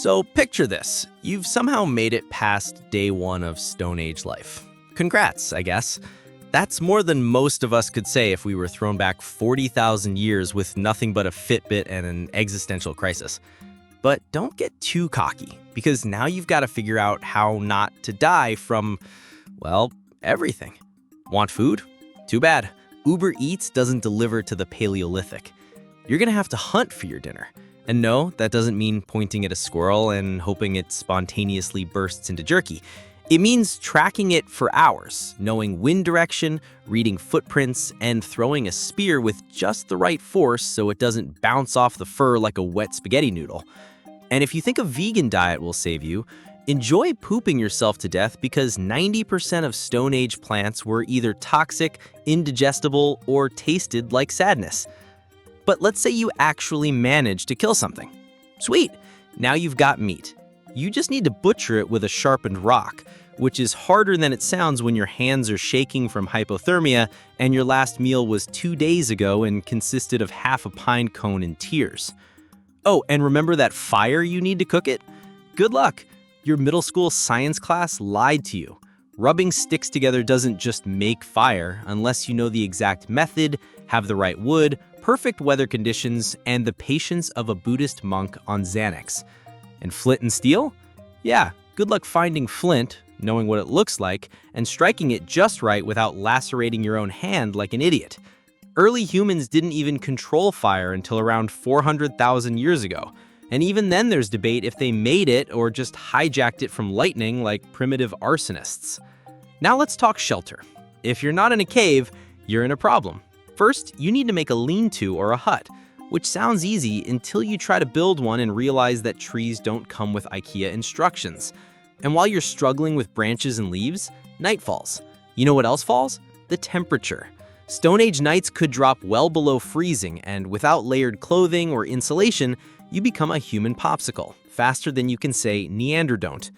So picture this. You've somehow made it past day one of Stone Age life. Congrats, I guess. That's more than most of us could say if we were thrown back 40,000 years with nothing but a Fitbit and an existential crisis. But don't get too cocky, because now you've got to figure out how not to die from, well, everything. Want food? Too bad. Uber Eats doesn't deliver to the Paleolithic. You're going to have to hunt for your dinner. And no, that doesn't mean pointing at a squirrel and hoping it spontaneously bursts into jerky. It means tracking it for hours, knowing wind direction, reading footprints, and throwing a spear with just the right force so it doesn't bounce off the fur like a wet spaghetti noodle. And if you think a vegan diet will save you, enjoy pooping yourself to death because 90% of Stone Age plants were either toxic, indigestible, or tasted like sadness. But let's say you actually managed to kill something. Sweet, now you've got meat. You just need to butcher it with a sharpened rock, which is harder than it sounds when your hands are shaking from hypothermia and your last meal was 2 days ago and consisted of half a pine cone and tears. Oh, and remember that fire you need to cook it? Good luck. Your middle school science class lied to you. Rubbing sticks together doesn't just make fire unless you know the exact method, have the right wood, perfect weather conditions, and the patience of a Buddhist monk on Xanax. And flint and steel? Yeah, good luck finding flint, knowing what it looks like, and striking it just right without lacerating your own hand like an idiot. Early humans didn't even control fire until around 400,000 years ago. And even then there's debate if they made it or just hijacked it from lightning like primitive arsonists. Now let's talk shelter. If you're not in a cave, you're in a problem. First, you need to make a lean-to or a hut, which sounds easy until you try to build one and realize that trees don't come with IKEA instructions. And while you're struggling with branches and leaves, night falls. You know what else falls? The temperature. Stone Age nights could drop well below freezing, and without layered clothing or insulation, you become a human popsicle, faster than you can say Neanderdon't.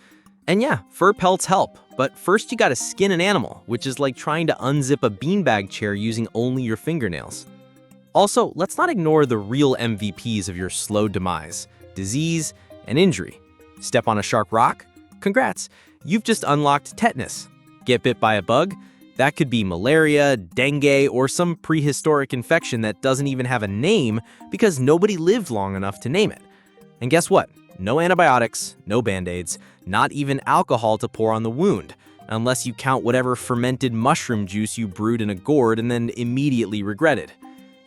And yeah, fur pelts help, but first you gotta skin an animal, which is like trying to unzip a beanbag chair using only your fingernails. Also, let's not ignore the real MVPs of your slow demise: disease and injury. Step on a sharp rock? Congrats, you've just unlocked tetanus. Get bit by a bug? That could be malaria, dengue, or some prehistoric infection that doesn't even have a name because nobody lived long enough to name it. And guess what? No antibiotics, no band-aids, not even alcohol to pour on the wound, unless you count whatever fermented mushroom juice you brewed in a gourd and then immediately regretted.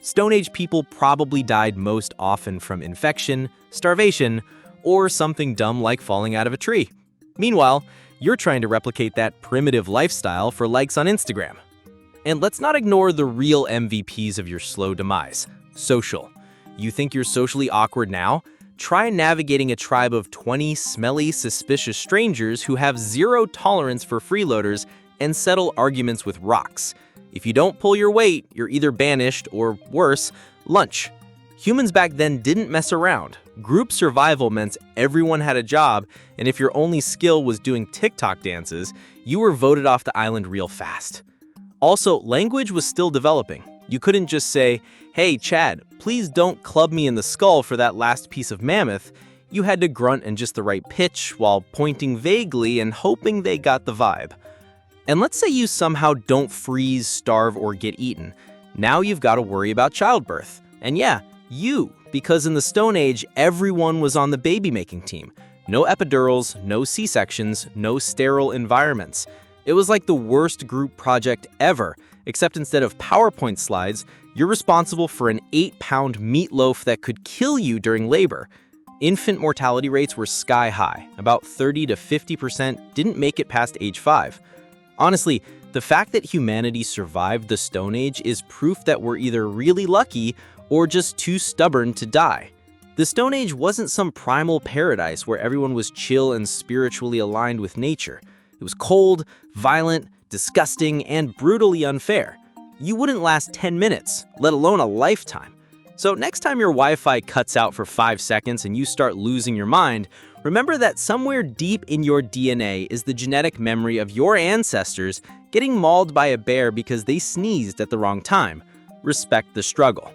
Stone Age people probably died most often from infection, starvation, or something dumb like falling out of a tree. Meanwhile, you're trying to replicate that primitive lifestyle for likes on Instagram. And let's not ignore the real MVPs of your slow demise: social. You think you're socially awkward now? Try navigating a tribe of 20 smelly, suspicious strangers who have zero tolerance for freeloaders and settle arguments with rocks. If you don't pull your weight, you're either banished or, worse, lunch. Humans back then didn't mess around. Group survival meant everyone had a job, and if your only skill was doing TikTok dances, you were voted off the island real fast. Also, language was still developing. You couldn't just say, "Hey, Chad, please don't club me in the skull for that last piece of mammoth." You had to grunt in just the right pitch while pointing vaguely and hoping they got the vibe. And let's say you somehow don't freeze, starve, or get eaten. Now you've got to worry about childbirth. And yeah, you, because in the Stone Age, everyone was on the baby-making team. No epidurals, no C-sections, no sterile environments. It was like the worst group project ever, except instead of PowerPoint slides, you're responsible for an 8-pound meatloaf that could kill you during labor. Infant mortality rates were sky high. About 30 to 50% didn't make it past age 5. Honestly, the fact that humanity survived the Stone Age is proof that we're either really lucky or just too stubborn to die. The Stone Age wasn't some primal paradise where everyone was chill and spiritually aligned with nature. It was cold, violent, disgusting, and brutally unfair. You wouldn't last 10 minutes, let alone a lifetime. So next time your Wi-Fi cuts out for 5 seconds and you start losing your mind, remember that somewhere deep in your DNA is the genetic memory of your ancestors getting mauled by a bear because they sneezed at the wrong time. Respect the struggle.